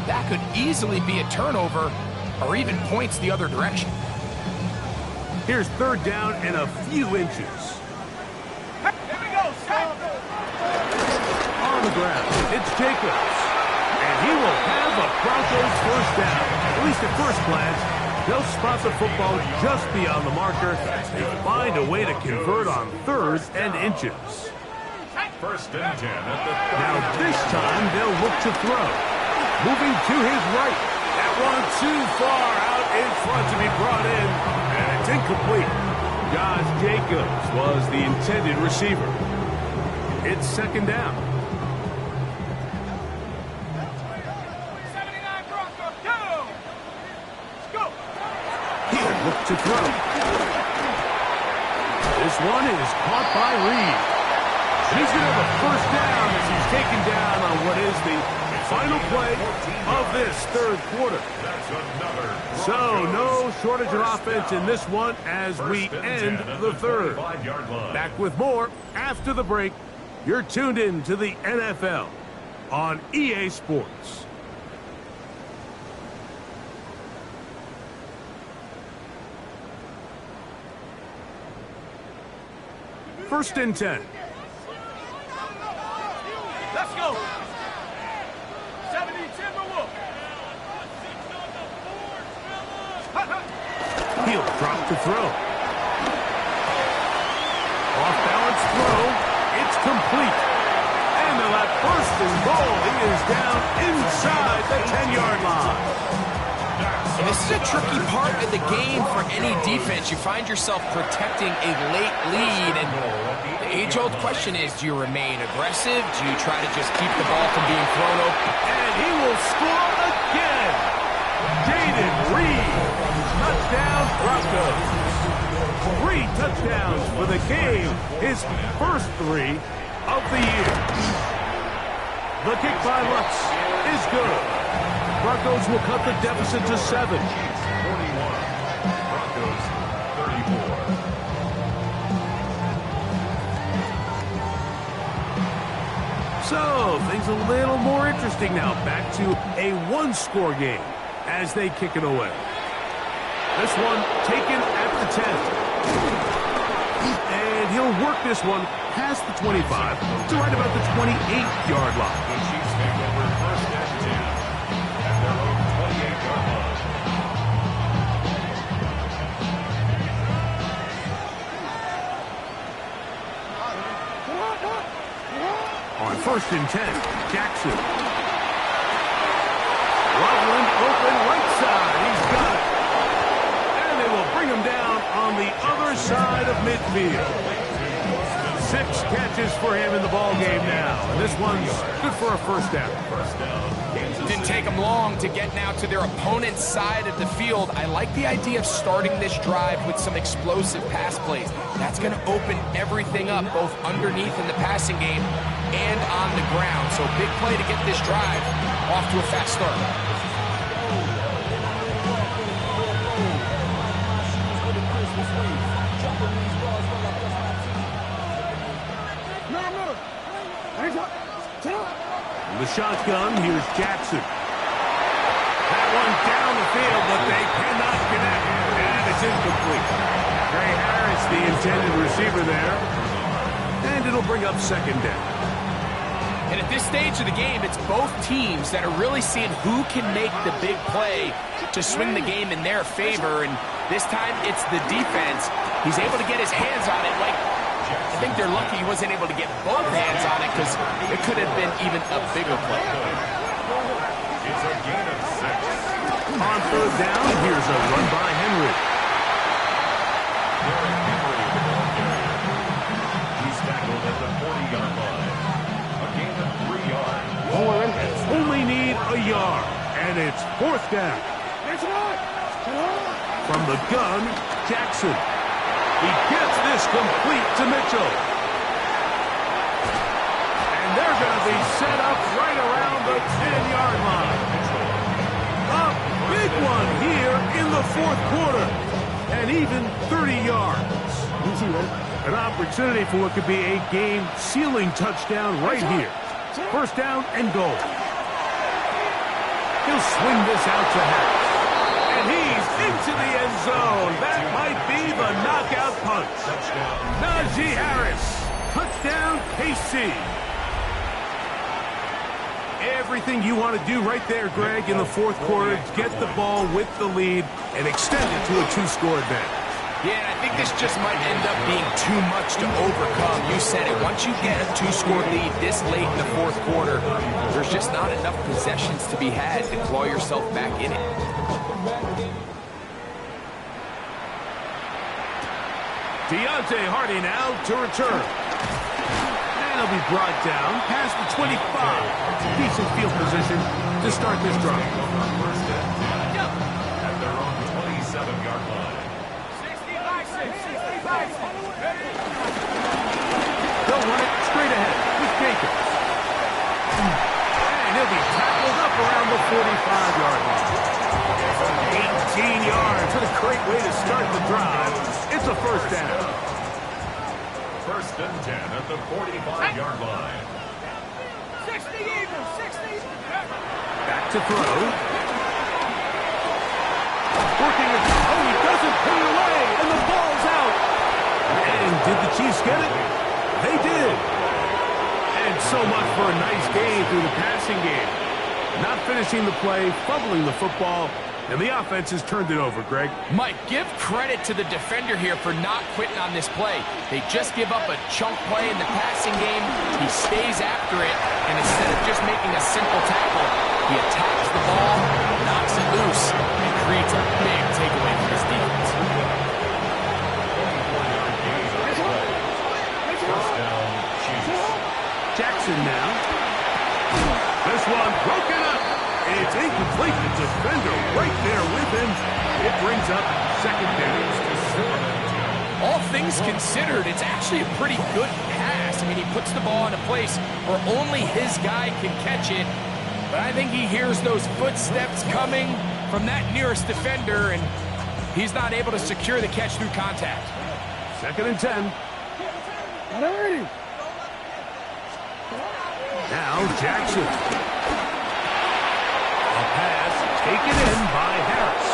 that could easily be a turnover or even points the other direction. Here's third down and a few inches. Here we go, stop. On the ground, it's Jacobs. And he will have a Broncos first down. At least at first glance, they'll spot the football just beyond the marker. They find a way to convert on third and inches. First and 10 at the 30. Now this time they'll look to throw. Moving to his right. That one too far out in front to be brought in. And it's incomplete. Josh Jacobs was the intended receiver. It's second down. 79 Broncos, go! Let's go! He'll look to throw. This one is caught by Reed. And he's going to have a first down as he's taken down on what is the final play of this third quarter. That's another. So no shortage of offense in this one as we end the third. Back with more after the break. You're tuned in to the NFL on EA Sports. First and 10. Let's go! 70 Timberwolf! He'll drop to throw. Off balance throw. It's complete. And they'll have first and goal. He is down inside the 10-yard line. And this is a tricky part of the game for any defense. You find yourself protecting a late lead, and the age-old question is, do you remain aggressive? Do you try to just keep the ball from being thrown open? And he will score again. Jaden Reed. Touchdown, Broncos. 3 touchdowns for the game. His first 3 of the year. The kick by Lutz is good. Broncos will cut the deficit to 7. 41. Broncos 34. So, things a little more interesting now. Back to a one-score game as they kick it away. This one taken at the 10. And he'll work this one past the 25 to right about the 28-yard line. The Chiefs take over first and 10 at their own 28-yard line. On first and 10, Jackson. Loveland open right side. He's got it. And they will bring him down on the other side of midfield. 6 catches for him in the ball game now. And this one's good for a first down. Didn't take them long to get now to their opponent's side of the field. I like the idea of starting this drive with some explosive pass plays. That's going to open everything up, both underneath in the passing game and on the ground. So big play to get this drive off to a fast start. The shotgun, here's Jackson. That one down the field, but they cannot connect. And it's incomplete. Trey Harris, the intended receiver there. And it'll bring up second down. And at this stage of the game, it's both teams that are really seeing who can make the big play to swing the game in their favor. And this time, it's the defense. He's able to get his hands on it like I think they're lucky he wasn't able to get both hands on it because it could have been even a bigger play. It's a gain of 6. On third down, here's a run by Henry. He's tackled at the 40-yard line. A gain of 3 yards. Only need a yard, and it's fourth down. From the gun, Jackson. He gets this complete to Mitchell. And they're going to be set up right around the 10-yard line. A big one here in the fourth quarter. And even 30 yards. An opportunity for what could be a game-sealing touchdown right here. First down and goal. He'll swing this out to Harris. And he's into the end zone. That might be the knockout punch. Najee Harris. Touchdown, KC. Everything you want to do right there, Greg, in the fourth quarter. Get the ball with the lead and extend it to a 2-score advantage. Yeah, I think this just might end up being too much to overcome. You said it. Once you get a 2-score lead this late in the fourth quarter, there's just not enough possessions to be had to claw yourself back in it. Deontay Hardy now to return. And he'll be brought down past the 25. Decent field position to start this drive. First and 10 at their own 27-yard line. 60 bison. Ready? They'll run it straight ahead with Jacobs. And he'll be tackled up around the 45-yard line. 18 yards. What a great way to start the drive. It's a first down. First and 10 at the 45-yard line. 60 even. 60. Back to throw. Working it. Oh, he doesn't put it away, and the ball's out. And did the Chiefs get it? They did. And so much for a nice gain through the passing game. Not finishing the play, fumbling the football, and the offense has turned it over, Greg. Mike, give credit to the defender here for not quitting on this play. They just give up a chunk play in the passing game. He stays after it, and instead of just making a simple tackle, he attacks the ball, knocks it loose, and creates a big takeaway for his defense. Jackson now. This one broken up. It's incomplete. The defender right there with him. It brings up second down. All things considered, it's actually a pretty good pass. I mean, he puts the ball in a place where only his guy can catch it. But I think he hears those footsteps coming from that nearest defender, and he's not able to secure the catch through contact. Second and 10. Now Jackson. A pass taken in by Harris.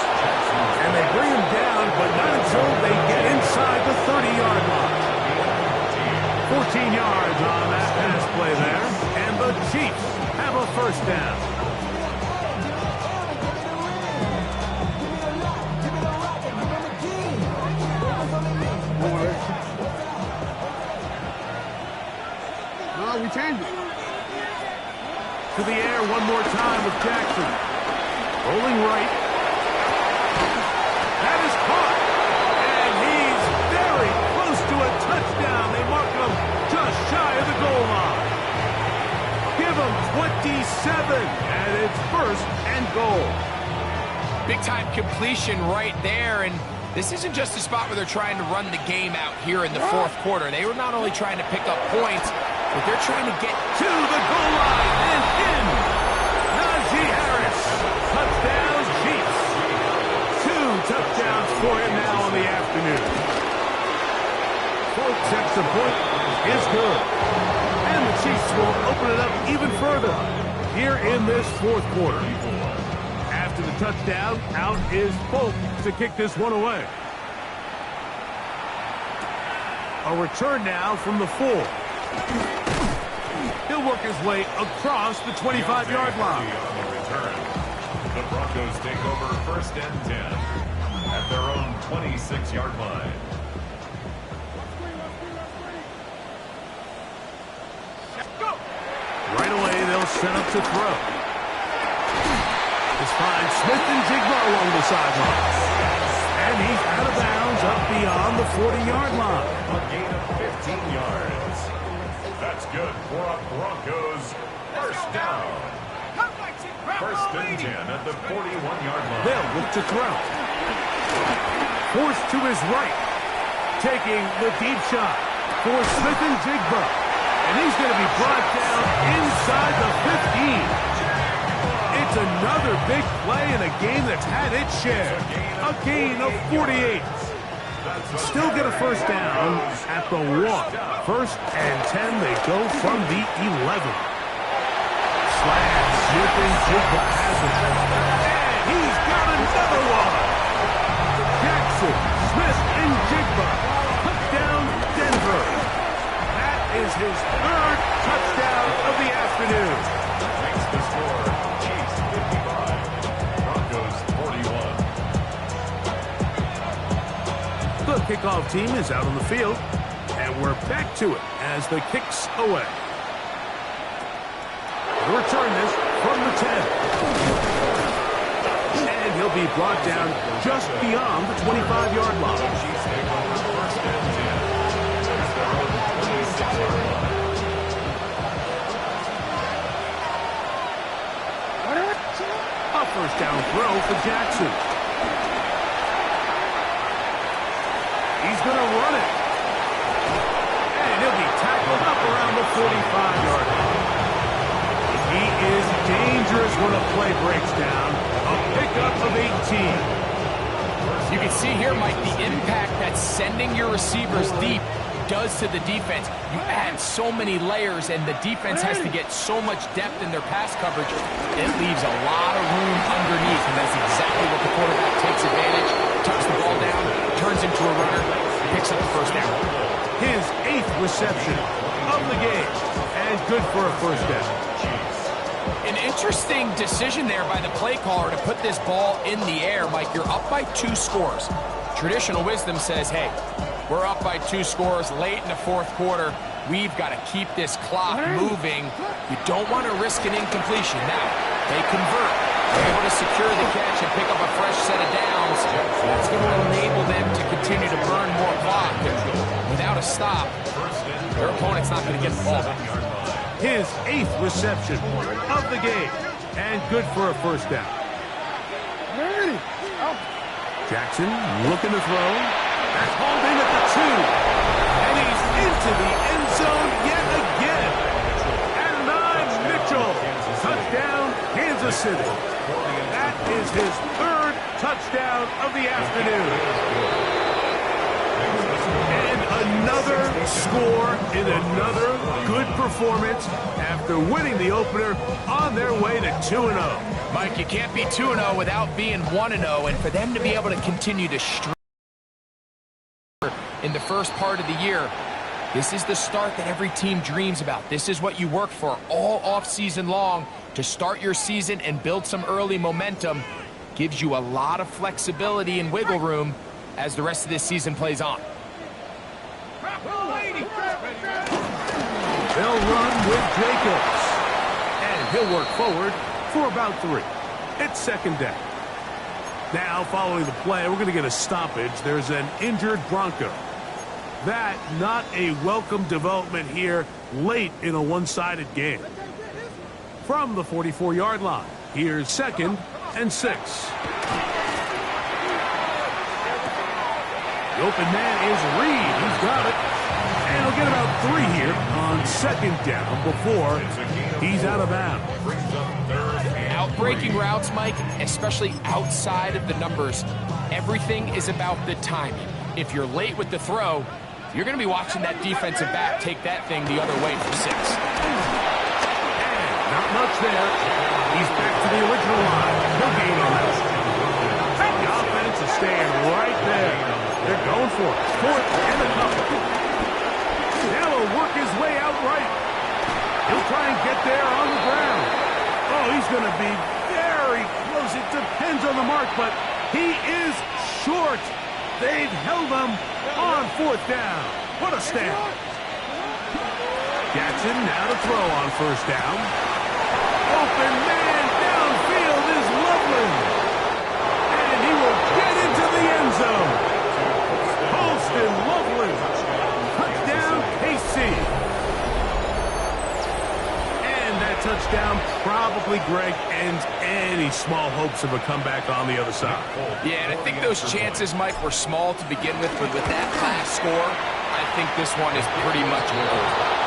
And they bring him down, but not until they get inside the 30-yard line. 14 yards on that pass play there. And the Chiefs have a first down. We changed it. To the air one more time with Jackson. Rolling right. That is caught. And he's very close to a touchdown. They mark him just shy of the goal line. Give him 27. And it's first and goal. Big-time completion right there, and this isn't just a spot where they're trying to run the game out here in the fourth quarter. They were not only trying to pick up points, but they're trying to get to the goal line and in. Najee Harris. Touchdown, Chiefs. 2 touchdowns for him now in the afternoon. Folks, extra point is good. And the Chiefs will open it up even further here in this fourth quarter. After the touchdown, out is Folk to kick this one away. A return now from the 4. He'll work his way across the 25-yard line. On the return. The Broncos take over first and 10 at their own 26-yard line. Right away, they'll set up to throw. This finds Smith and Jigba along the sideline. And he's out of bounds up beyond the 40-yard line. A gain of 15 yards. That's good for a Broncos first down. First and 10 at the 41-yard line. They'll look to throw. Forced to his right. Taking the deep shot for Smith and Jigba. And he's going to be brought down inside the 15. It's another big play in a game that's had its share. A gain of 48. Still get a first down at the 1. First and 10, they go from the 11. Slant, Smith and Jigba has it. And he's got another one. Jackson, Smith and Jigba. Touchdown, Denver. That is his 3rd touchdown of the afternoon. Makes the score Chiefs 55, Broncos 41. The kickoff team is out on the field, and we're back to it as the kick's away. He'll return this from the 10. And he'll be brought down just beyond the 25-yard line. Chiefs take over first and 10 at their own 26-yard line. A first down throw for Jackson. He's going to run it. And he'll be tackled up around the 45-yard line. He is dangerous when a play breaks down. A pickup of 18. You can see here, Mike, the impact that sending your receivers deep does to the defense. You add so many layers, and the defense has to get so much depth in their pass coverage. It leaves a lot of room underneath, and that's exactly what the quarterback takes advantage. Tucks the ball down, turns into a runner, picks up the first down. His 8th reception of the game, and good for a first down. An interesting decision there by the play caller to put this ball in the air. Mike, you're up by 2 scores. Traditional wisdom says, hey, we're up by 2 scores late in the 4th quarter. We've got to keep this clock moving. You don't want to risk an incompletion. Now, they convert. They're able to secure the catch and pick up a fresh set of downs. That's going to enable them to continue to burn more clock. And without a stop, their opponent's not going to get the ball back. His 8th reception of the game, and good for a first down. Jackson looking to throw. That's hauled in at the 2. And he's into the end zone yet again. And 9, Mitchell. Touchdown, Kansas City. That is his 3rd touchdown of the afternoon. And another score in another good performance after winning the opener on their way to 2-0. Mike, you can't be 2-0 without being 1-0, and for them to be able to continue to string in the first part of the year, this is the start that every team dreams about. This is what you work for all offseason long to start your season and build some early momentum. Gives you a lot of flexibility and wiggle room as the rest of this season plays on. They'll run with Jacobs. And he'll work forward for about 3. It's 2nd down. Now, following the play, we're going to get a stoppage. There's an injured Bronco. That, not a welcome development here late in a one-sided game. From the 44-yard line, here's 2nd and 6. The open man is Reed. He's got it. And he'll get about 3 here on 2nd down before he's out of bounds. Out-breaking routes, Mike, especially outside of the numbers, everything is about the timing. If you're late with the throw, you're going to be watching that defensive back take that thing the other way for 6. And not much there. He's back to the original line. No gain on that. The offense is staying right there. They're going for it. 4th and a couple. Now he'll work his way out right. He'll try and get there on the ground. Oh, he's going to be very close. It depends on the mark, but he is short. They've held him on 4th down. What a stand. Jackson now to throw on first down. Open man downfield is Loveland. And he will get into the end zone. Holston Loveland. Touchdown, KC. And that touchdown probably, Greg, ends any small hopes of a comeback on the other side. Yeah, and I think those chances, Mike, were small to begin with, but with that last score, I think this one is pretty much over.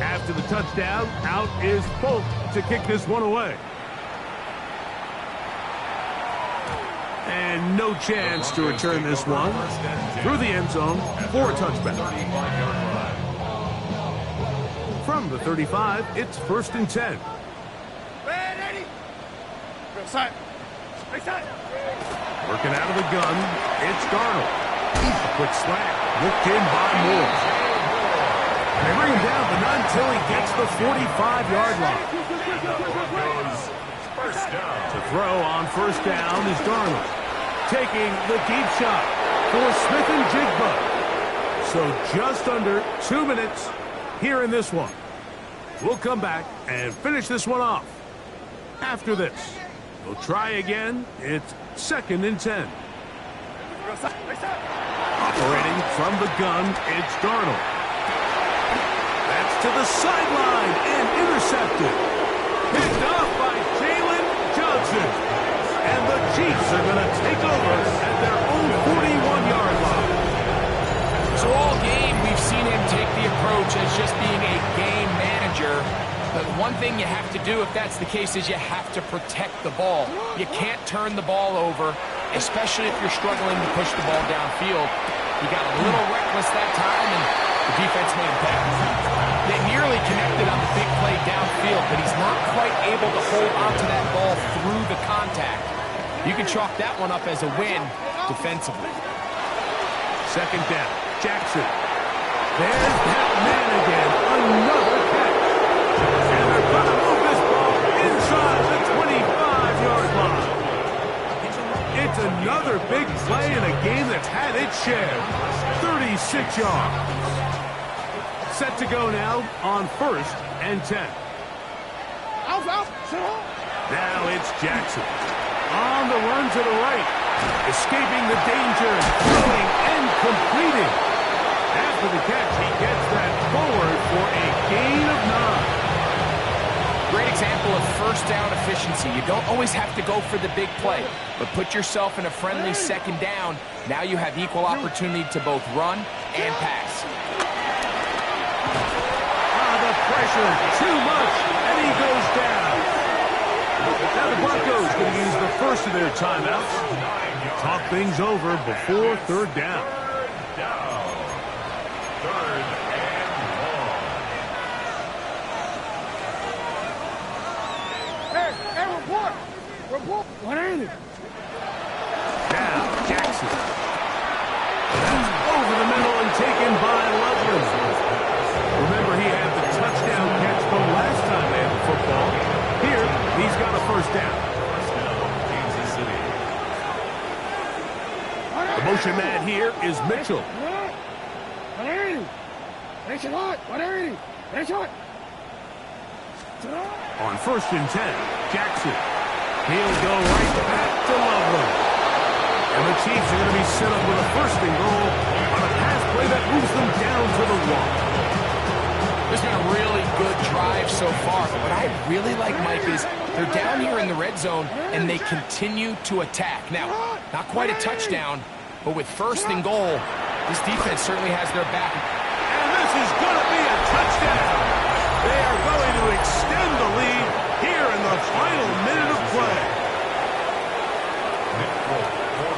After the touchdown, out is Polk to kick this one away. And no chance to return this one through the end zone for a touchback. From the 35, it's 1st and 10. Working out of the gun, it's Darnold. A quick slant, looked in by Moore. They bring him down, but not until he gets the 45-yard line. To throw on first down is Darnold. Taking the deep shot for Smith and Jigba. So just under 2 minutes here in this one. We'll come back and finish this one off. After this, we'll try again. It's 2nd and 10. Operating from the gun, it's Darnold. That's to the sideline and intercepted. Picked off by Jalen Johnson. And the Chiefs are going to take over at their own 41-yard line. So all game, we've seen him take the approach as just being a game manager. But one thing you have to do, if that's the case, is you have to protect the ball. You can't turn the ball over, especially if you're struggling to push the ball downfield. He got a little reckless that time, and the defense made him pass. They nearly connected on the big play downfield, but he's not quite able to hold onto that ball through the contact. You can chalk that one up as a win defensively. 2nd down, Jackson. There's that man again, another catch. And they're going to move this ball inside the 25-yard line. It's another big play in a game that's had its share. 36 yards. Set to go now on 1st and 10. Now it's Jackson. On the run to the right. Escaping the danger, throwing and completing. After the catch, he gets that forward for a gain of 9. Great example of first down efficiency. You don't always have to go for the big play, but put yourself in a friendly 2nd down. Now you have equal opportunity to both run and pass. The pressure, too much, and he goes down. Now the Broncos going to use the first of their timeouts. Talk things over before 3rd down. 3rd and 1. Hey, report. Report. What ain't it? Now Jackson. That's over the middle and taken by Loveland. Remember, he had the touchdown catch the last time they had the football. Here, he's got a 1st down. Kansas City. The motion man here is Mitchell. On 1st and 10, Jackson. He'll go right back to Loveland. And the Chiefs are going to be set up with a 1st and goal on a pass play that moves them down to the 1. This has been a really good drive so far. What I really like, Mike, is they're down here in the red zone, and they continue to attack. Now, not quite a touchdown, but with 1st and goal, this defense certainly has their back. And this is going to be a touchdown. They are going to extend the lead here in the final minute of play.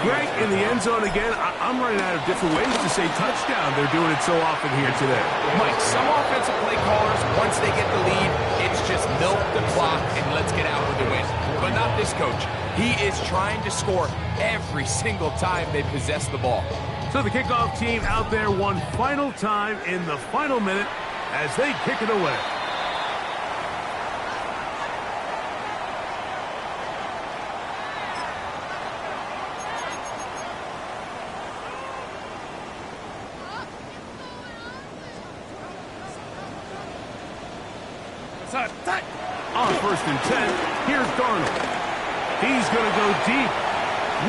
Greg, in the end zone again, I'm running out of different ways to say touchdown. They're doing it so often here today. Mike, some offensive play callers, once they get the lead, it's just milk the clock and let's get out with the win. But not this coach. He is trying to score every single time they possess the ball. So the kickoff team out there one final time in the final minute as they kick it away. On 1st and 10, here's Darnold. He's going to go deep,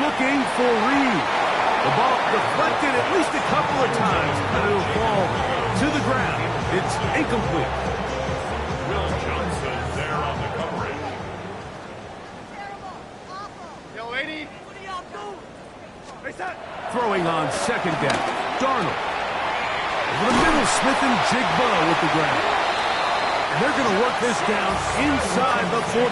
looking for Reed. The ball deflected at least a couple of times, but it'll fall to the ground. It's incomplete. Will Johnson there on the coverage. Yo, lady. What are y'all doing? Face that. Throwing on 2nd down, Darnold. Over the middle, Smith and Jigba with the ground. And they're going to work this down inside the 45.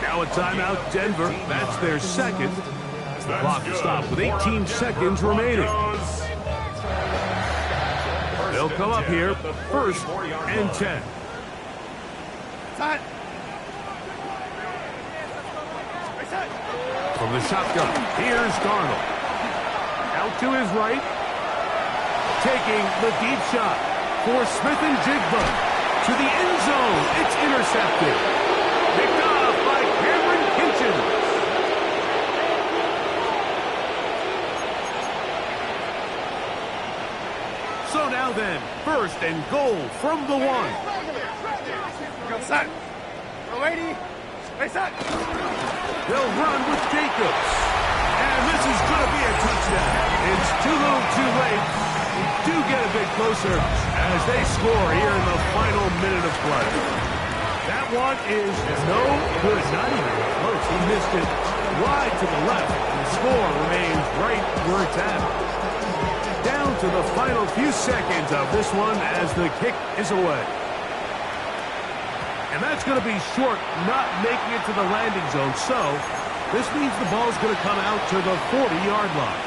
Now a timeout, Denver. That's their second. The clock will stop with 18 seconds remaining. They'll come up here, 1st and 10. From the shotgun, here's Darnold. Out to his right. Taking the deep shot for Smith and Jigba. To the end zone. It's intercepted. Picked off by Cameron Kinchins. So now then, 1st and goal from the 1. Go set. Go, lady. Face that. They'll run with Jacobs. And this is going to be a touchdown. It's too little too late. We do get a bit closer as they score here in the final minute of play. That one is no good, not even close. He missed it wide to the left. The score remains right where it's at. Down to the final few seconds of this one as the kick is away. And that's going to be short, not making it to the landing zone. So this means the ball's going to come out to the 40-yard line.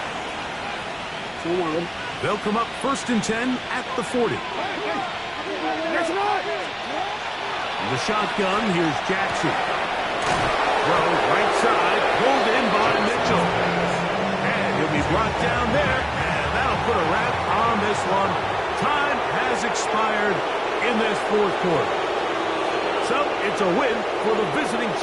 They'll come up 1st and 10 at the 40. The shotgun, here's Jackson. Throw right side, pulled in by Mitchell. And he'll be brought down there, and that'll put a wrap on this one. Time has expired in this 4th quarter. So it's a win for the visiting